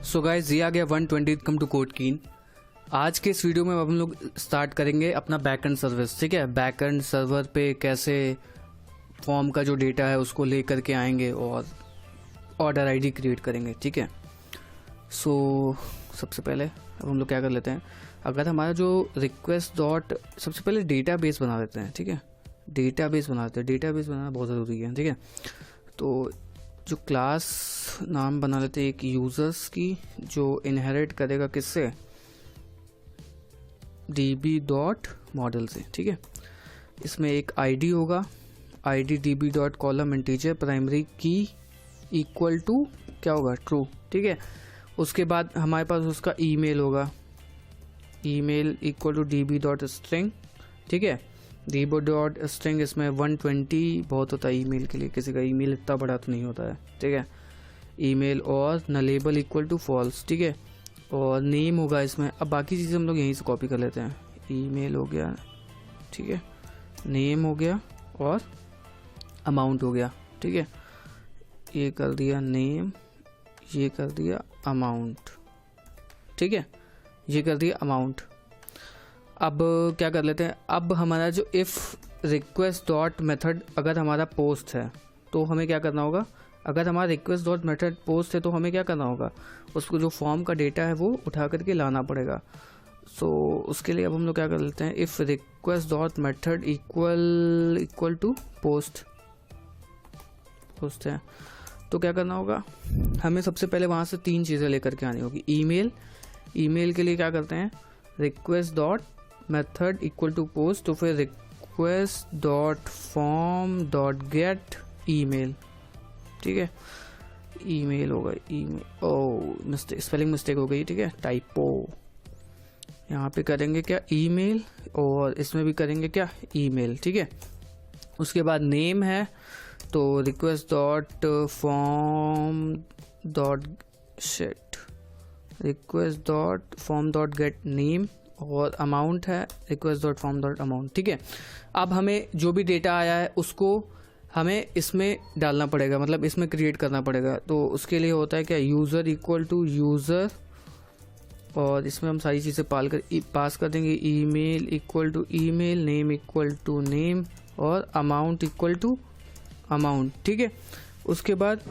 So guys, ये आ गया 120 come to कोडकीन। आज के इस वीडियो में हम लोग स्टार्ट करेंगे अपना बैकएंड सर्विस। ठीक है, बैकएंड सर्वर पे कैसे फॉर्म का जो डेटा है उसको ले करके आएंगे और ऑर्डर आईडी क्रिएट करेंगे। ठीक है, सो सबसे पहले अब हम लोग क्या कर लेते हैं, अगर हमारा जो रिक्वेस्ट डॉट, सबसे पहले डेटाबेस बना लेते हैं। ठीक है, डेटाबेस बनाते हैं, डेटाबेस बनाना बहुत ज़रूरी है। ठीक है, तो जो क्लास नाम बना लेते हैं एक यूज़र्स की, जो इनहेरिट करेगा किससे, db डॉट मॉडल से। ठीक है, इसमें एक आईडी होगा, ID db dot column integer primary की इक्वल टू क्या होगा, ट्रू। ठीक है, उसके बाद हमारे पास उसका ईमेल होगा, email equal to db dot string. ठीक है, db डॉट स्ट्रिंग इसमें 120 बहुत होता है ईमेल के लिए, किसी का ईमेल इतना बड़ा तो नहीं होता है। ठीक है, ईमेल और नलेबल इक्वल टू फॉल्स। ठीक है, और नेम होगा इसमें। अब बाकी चीज़ें हम लोग यहीं से कॉपी कर लेते हैं। ईमेल हो गया, ठीक है, नेम हो गया और अमाउंट हो गया। ठीक है, ये कर दिया नेम, ये कर दिया अमाउंट। ठीक है, ये कर दिया अमाउंट। अब क्या कर लेते हैं, अब हमारा जो इफ़ रिक्वेस्ट डॉट मेथड अगर हमारा पोस्ट है तो हमें क्या करना होगा, अगर हमारा रिक्वेस्ट डॉट मेथड पोस्ट है तो हमें क्या करना होगा, उसको जो फॉर्म का डेटा है वो उठा करके लाना पड़ेगा। सो उसके लिए अब हम लोग क्या कर लेते हैं, if request dot method equal to post है तो क्या करना होगा, हमें सबसे पहले वहाँ से 3 चीज़ें लेकर के आनी होगी। ईमेल के लिए क्या करते हैं, request dot method equal to post, तो फिर request dot form dot get email. ठीक है, ईमेल होगा, email, oh mistake, spelling mistake हो गई। ठीक है, टाइपो। यहाँ पे करेंगे क्या, ईमेल, और इसमें भी करेंगे क्या, ईमेल। ठीक है, उसके बाद नेम है तो request dot form dot get, request dot form dot get name, और अमाउंट है request dot form dot amount. ठीक है, अब हमें जो भी डेटा आया है उसको हमें इसमें डालना पड़ेगा, मतलब इसमें क्रिएट करना पड़ेगा। तो उसके लिए होता है क्या, यूज़र इक्वल टू यूज़र, और इसमें हम सारी चीज़ें पास कर देंगे। Email equal to email, name equal to name, और अमाउंट इक्वल टू अमाउंट। ठीक है, उसके बाद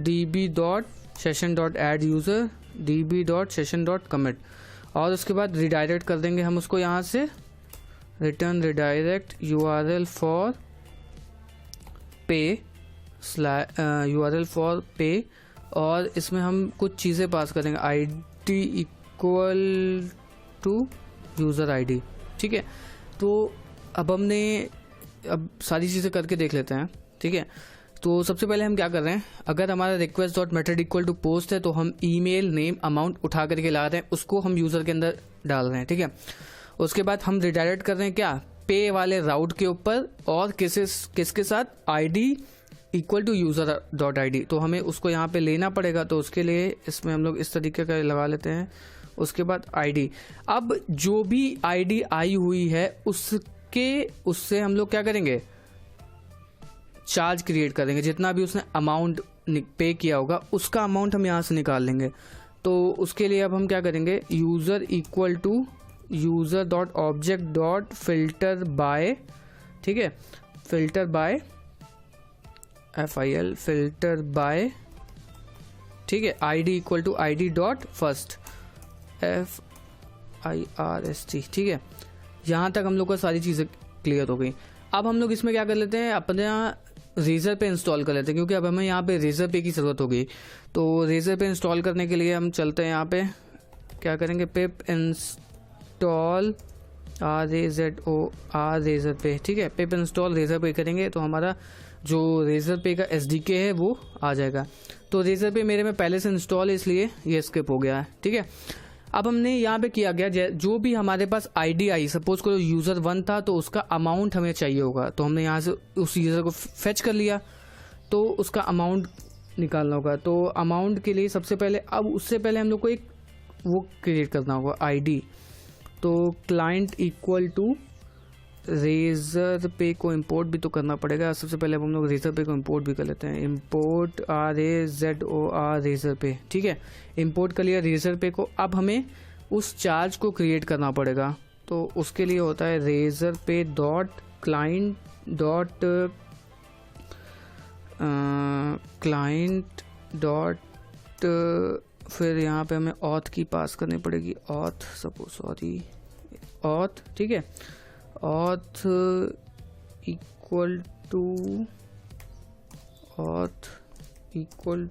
db dot session dot add user, db dot session dot commit, और उसके बाद रिडायरेक्ट कर देंगे हम उसको यहाँ से, return redirect URL for pay URL for pay, और इसमें हम कुछ चीज़ें पास करेंगे, ID equal to user ID। ठीक है, तो अब सारी चीज़ें करके देख लेते हैं। ठीक है, तो सबसे पहले हम क्या कर रहे हैं, अगर हमारा request dot method equal to post है तो हम ईमेल, नेम, अमाउंट उठा करके ला रहे हैं, उसको हम यूज़र के अंदर डाल रहे हैं। ठीक है, उसके बाद हम रिडायरेक्ट कर रहे हैं क्या, पे वाले राउट के ऊपर, और किसके साथ, ID equal to user dot ID, तो हमें उसको यहाँ पे लेना पड़ेगा। तो उसके लिए इसमें हम लोग इस तरीके का लगा लेते हैं। उसके बाद आईडी, अब जो भी आईडी आई हुई है उससे हम लोग क्या करेंगे, चार्ज क्रिएट करेंगे, जितना भी उसने अमाउंट पे किया होगा उसका अमाउंट हम यहाँ से निकाल लेंगे। तो उसके लिए अब हम क्या करेंगे, user equal to user dot object dot filter by, ठीक है, filter by FIL, filter by, ठीक है, ID equal to ID dot first FIRST। ठीक है, यहाँ तक हम लोग को सारी चीज़ें क्लियर हो गई। अब हम लोग इसमें क्या कर लेते हैं, अपने यहाँ रेजर पे इंस्टॉल कर लेते हैं, क्योंकि अब हमें यहाँ पे रेजर पे की ज़रूरत होगी। तो रेजर पे इंस्टॉल करने के लिए हम चलते हैं, यहाँ पे क्या करेंगे, पिप इंस्टॉल RAZOR रेजर पे। ठीक है, पिप इंस्टॉल रेजर पे करेंगे तो हमारा जो रेजर पे का SDK है वो आ जाएगा। तो रेजर पे मेरे में पहले से इंस्टॉल है, इसलिए ये स्किप हो गया है। ठीक है, अब हमने यहाँ पे किया गया, जो भी हमारे पास आईडी आई, सपोज करो यूज़र 1 था तो उसका अमाउंट हमें चाहिए होगा, तो हमने यहाँ से उस यूज़र को फेच कर लिया, तो उसका अमाउंट निकालना होगा। तो अमाउंट के लिए सबसे पहले, अब उससे पहले हम लोग को एक वो क्रिएट करना होगा, आईडी। तो क्लाइंट इक्वल टू रेजर पे को इंपोर्ट भी तो करना पड़ेगा। सबसे पहले अब हम लोग रेजर पे को इंपोर्ट भी कर लेते हैं। इंपोर्ट RAZOR रेजर पे, ठीक है, इंपोर्ट कर लिया रेजर पे को। अब हमें उस चार्ज को क्रिएट करना पड़ेगा, तो उसके लिए होता है रेजर पे डॉट क्लाइंट डॉट फिर यहाँ पे हमें ऑथ की पास करनी पड़ेगी, ऑथ ऑथ, ठीक है, ऑथ इक्वल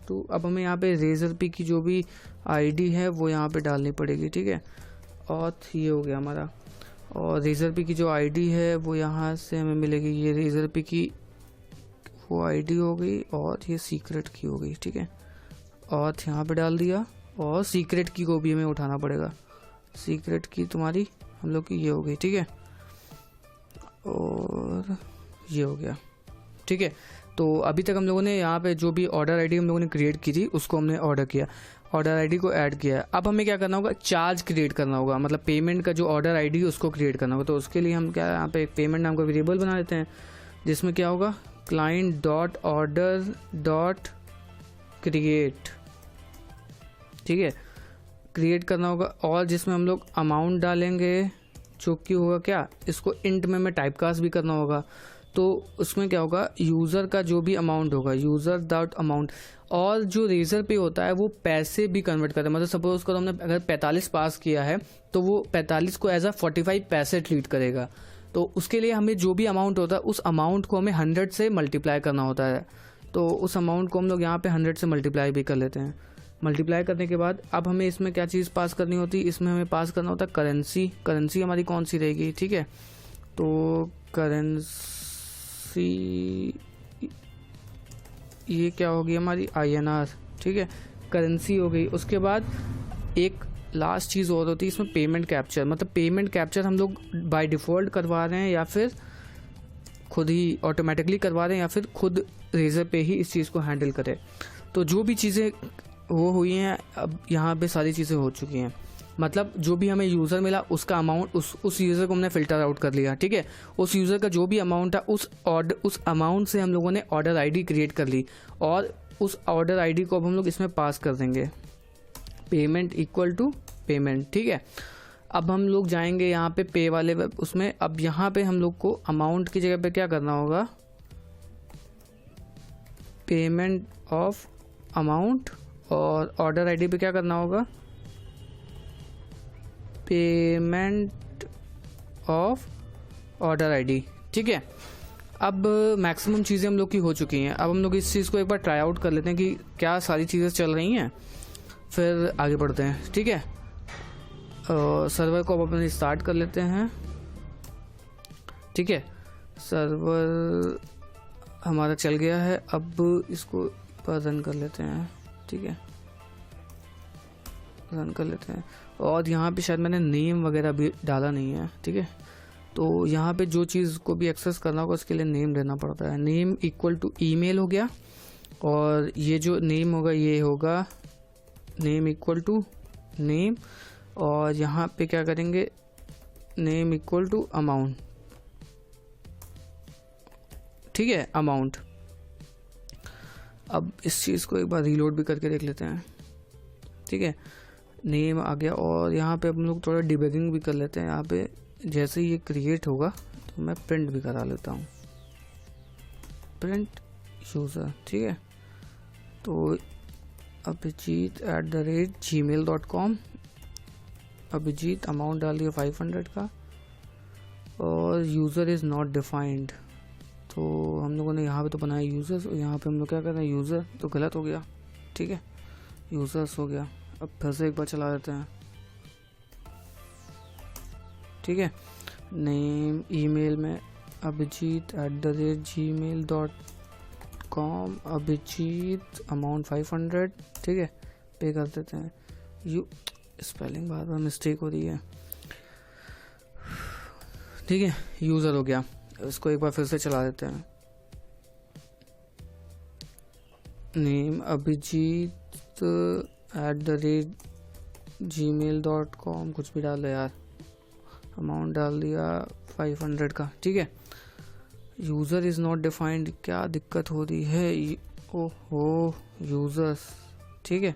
टू अब हमें यहाँ पे रेजर पे की जो भी आईडी है वो यहाँ पे डालनी पड़ेगी, ठीक है। ऑथ ये हो गया हमारा, और रेजर पे की जो आईडी है वो यहाँ से हमें मिलेगी, ये रेजर पे की वो आईडी हो गई और ये सीक्रेट की हो गई, ठीक है। ऑथ यहाँ पे डाल दिया, और सीक्रेट की को भी हमें उठाना पड़ेगा। सीक्रेट की तुम्हारी हम लोग की ये हो गई, ठीक है, और ये हो गया, ठीक है। तो अभी तक हम लोगों ने यहाँ पे जो भी ऑर्डर आईडी हम लोगों ने क्रिएट की थी उसको हमने ऑर्डर किया, ऑर्डर आईडी को ऐड किया। अब हमें क्या करना होगा, चार्ज क्रिएट करना होगा, मतलब पेमेंट का जो ऑर्डर आईडी है उसको क्रिएट करना होगा। तो उसके लिए हम क्या यहाँ पे एक पेमेंट नाम का वेरिएबल बना देते हैं, जिसमें क्या होगा, client dot order dot create, ठीक है, क्रिएट करना होगा। और जिसमें हम लोग अमाउंट डालेंगे, जो कि होगा क्या, इसको इंट में हमें टाइपकास्ट भी करना होगा। तो उसमें क्या होगा, यूज़र का जो भी अमाउंट होगा, यूज़र डॉट अमाउंट। और जो रेजर पे होता है वो पैसे भी कन्वर्ट करता है, मतलब सपोज करो हमने अगर 45 पास किया है तो वो 45 को एज अ 45 पैसे ट्रीट करेगा। तो उसके लिए हमें जो भी अमाउंट होता है उस अमाउंट को हमें 100 से मल्टीप्लाई करना होता है। तो उस अमाउंट को हम लोग यहाँ पे 100 से मल्टीप्लाई भी कर लेते हैं। मल्टीप्लाई करने के बाद अब हमें इसमें क्या चीज़ पास करनी होती है, इसमें हमें पास करना होता है करेंसी। करेंसी हमारी कौन सी रहेगी, ठीक है, तो करेंसी ये क्या होगी हमारी INR, ठीक है, करेंसी हो गई। उसके बाद एक लास्ट चीज़ और होती है इसमें, पेमेंट कैप्चर। मतलब पेमेंट कैप्चर हम लोग बाय डिफ़ॉल्ट करवा रहे हैं या फिर खुद ही ऑटोमेटिकली करवा रहे हैं, या फिर खुद रेजर पे ही इस चीज़ को हैंडल करें। तो जो भी चीज़ें वो हुई हैं, अब यहाँ पे सारी चीज़ें हो चुकी हैं। मतलब जो भी हमें यूज़र मिला उसका अमाउंट, उस यूज़र को हमने फ़िल्टर आउट कर लिया, ठीक है। उस यूज़र का जो भी अमाउंट था उस अमाउंट से हम लोगों ने ऑर्डर आईडी क्रिएट कर ली, और उस ऑर्डर आईडी को अब हम लोग इसमें पास कर देंगे, पेमेंट इक्वल टू पेमेंट, ठीक है। अब हम लोग जाएंगे यहाँ पे पे वाले उसमें। अब यहाँ पे हम लोग को अमाउंट की जगह पे क्या करना होगा, पेमेंट ऑफ अमाउंट, और ऑर्डर आईडी पे क्या करना होगा, पेमेंट ऑफ ऑर्डर आईडी, ठीक है। अब मैक्सिमम चीज़ें हम लोग की हो चुकी हैं। अब हम लोग इस चीज़ को एक बार ट्राई आउट कर लेते हैं कि क्या सारी चीज़ें चल रही हैं, फिर आगे बढ़ते हैं, ठीक है। सर्वर को अब अपन स्टार्ट कर लेते हैं, ठीक है। सर्वर हमारा चल गया है, अब इसको रन कर लेते हैं, ठीक है, रन कर लेते हैं। और यहाँ पे शायद मैंने नेम वगैरह भी डाला नहीं है, ठीक है। तो यहाँ पे जो चीज़ को भी एक्सेस करना होगा उसके लिए नेम देना पड़ता है। नेम इक्वल टू ईमेल हो गया, और ये जो नेम होगा ये होगा नेम इक्वल टू नेम, और यहाँ पे क्या करेंगे, नेम इक्वल टू अमाउंट, ठीक है, अमाउंट। अब इस चीज़ को एक बार रीलोड भी करके देख लेते हैं, ठीक है, नेम आ गया। और यहाँ पे हम लोग थोड़ा डिबगिंग भी कर लेते हैं। यहाँ पे जैसे ही ये क्रिएट होगा तो मैं प्रिंट भी करा लेता हूँ, प्रिंट यूज़र, ठीक है। तो abhijit@gmail.com, अभिजीत, अमाउंट डाल दिया 500 का, और यूज़र इज़ नॉट डिफाइंड। तो हम लोगों ने यहाँ पे तो बनाया यूज़र्स, और यहाँ पे हम लोग क्या कर रहे हैं, यूज़र, तो गलत हो गया, ठीक है, यूज़र्स हो गया। अब फिर से एक बार चला देते हैं, ठीक है। नेम ईमेल में abhijit@gmail.com, अभिजीत, अमाउंट 500, ठीक है, पे कर देते हैं। स्पेलिंग बार बार मिस्टेक हो रही है, ठीक है, यूज़र हो गया। इसको एक बार फिर से चला देते हैं, नेम abhijit@gmail.com, कुछ भी डाल दो यार, अमाउंट डाल दिया 500 का, ठीक है। यूज़र इज़ नॉट डिफाइंड, क्या दिक्कत हो रही है, ओहो यूज़र्स, ठीक है।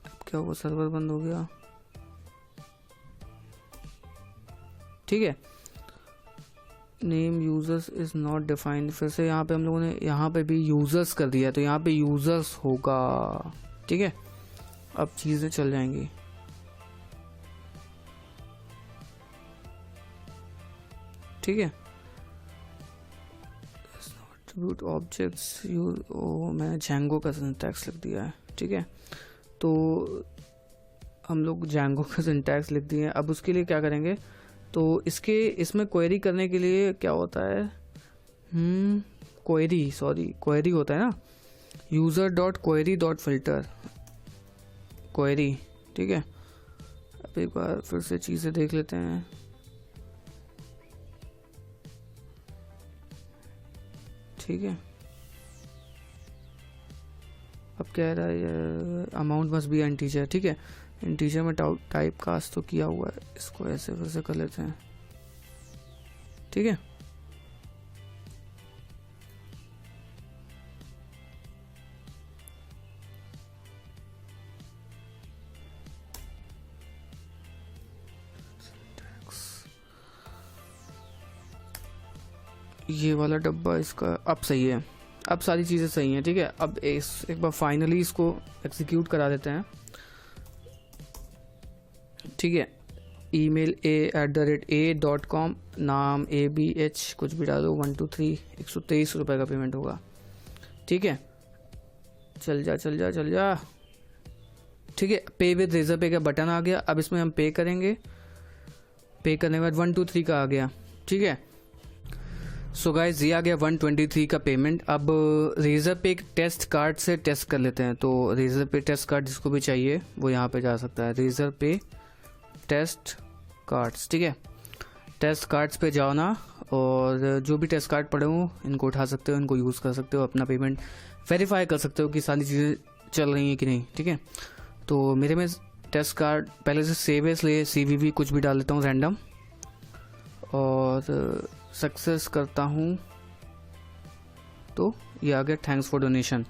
अब क्या हुआ, सर्वर बंद हो गया, ठीक है। Name users is not defined, फिर से यहाँ पे हम लोगों ने यहाँ पे भी यूजर्स कर दिया, तो यहाँ पे यूजर्स होगा, ठीक है। अब चीज़ें चल जाएंगी, ठीक है। एट्रीब्यूट ऑब्जेक्ट्स मैंने जेंगो का सिंटैक्स लिख दिया है, ठीक है। तो हम लोग जेंगो का सिंटैक्स लिख दिए। अब उसके लिए क्या करेंगे, तो इसमें क्वेरी करने के लिए क्या होता है, क्वेरी होता है ना, user dot query dot filter query, ठीक है। अब एक बार फिर से चीज़ें देख लेते हैं, ठीक है। अब कह रहा है अमाउंट मस्ट बी इंटीजर, ठीक है। इंटीजर में टाइप कास्ट तो किया हुआ है, इसको ऐसे वैसे कर लेते हैं, ठीक है। ये वाला डब्बा इसका अब सही है, अब सारी चीज़ें सही हैं, ठीक है। अब एक बार फाइनली इसको एग्जीक्यूट करा देते हैं, ठीक है। ईमेल a@a.com, नाम ABH कुछ भी डालो, 123 123 रुपये का पेमेंट होगा, ठीक है। चल जा, ठीक है। पे विद रेजर पे का बटन आ गया, अब इसमें हम पे करेंगे, पे करने के बाद 123 का आ गया, ठीक है। सो गाइस ये आ गया 123 का पेमेंट। अब रेजर पे एक टेस्ट कार्ड से टेस्ट कर लेते हैं, तो रेजर पे टेस्ट कार्ड जिसको भी चाहिए वो यहाँ पे जा सकता है, रेजर पे टेस्ट कार्ड्स, ठीक है। टेस्ट कार्ड्स पे जाओ ना, और जो भी टेस्ट कार्ड पड़े हो इनको उठा सकते हो, इनको यूज़ कर सकते हो, अपना पेमेंट वेरीफाई कर सकते हो कि सारी चीज़ें चल रही हैं कि नहीं, ठीक है। तो मेरे में टेस्ट कार्ड पहले से सेव है, इसलिए CVV कुछ भी डाल लेता हूँ रैंडम, और सक्सेस करता हूँ, तो ये आ गया थैंक्स फॉर डोनेशन।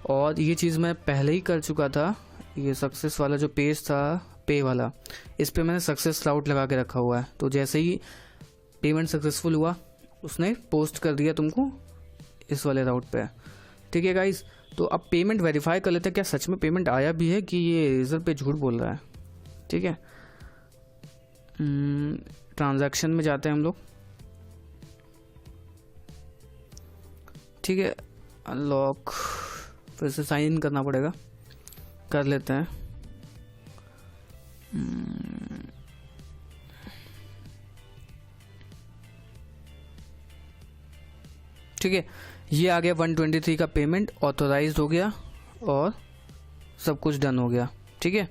और ये चीज़ मैं पहले ही कर चुका था, ये सक्सेस वाला जो पेज था पे वाला, इस पे मैंने सक्सेस राउट लगा के रखा हुआ है, तो जैसे ही पेमेंट सक्सेसफुल हुआ उसने पोस्ट कर दिया तुमको इस वाले राउट पे, ठीक है गाइस। तो अब पेमेंट वेरीफाई कर लेते हैं, क्या सच में पेमेंट आया भी है कि ये रेजर पे झूठ बोल रहा है, ठीक है। ट्रांजैक्शन में जाते हैं हम लोग, ठीक है। अनलॉक, फिर से साइन इन करना पड़ेगा, कर लेते हैं। ठीक है, ये आ गया 123 का पेमेंट, ऑथोराइज्ड हो गया और सब कुछ डन हो गया, ठीक है।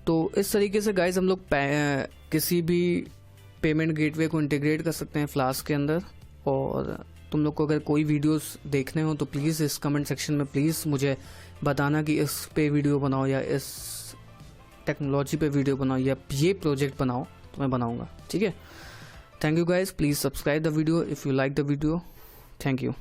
तो इस तरीके से गाइज हम लोग किसी भी पेमेंट गेटवे को इंटीग्रेट कर सकते हैं फ्लास्क के अंदर। और तुम लोग को अगर कोई वीडियोस देखने हो तो प्लीज़ इस कमेंट सेक्शन में प्लीज़ मुझे बताना कि इस पे वीडियो बनाओ या इस टेक्नोलॉजी पे वीडियो बनाओ या ये प्रोजेक्ट बनाओ, तो मैं बनाऊंगा, ठीक है। Thank you guys, please subscribe the video if you like the video, thank you.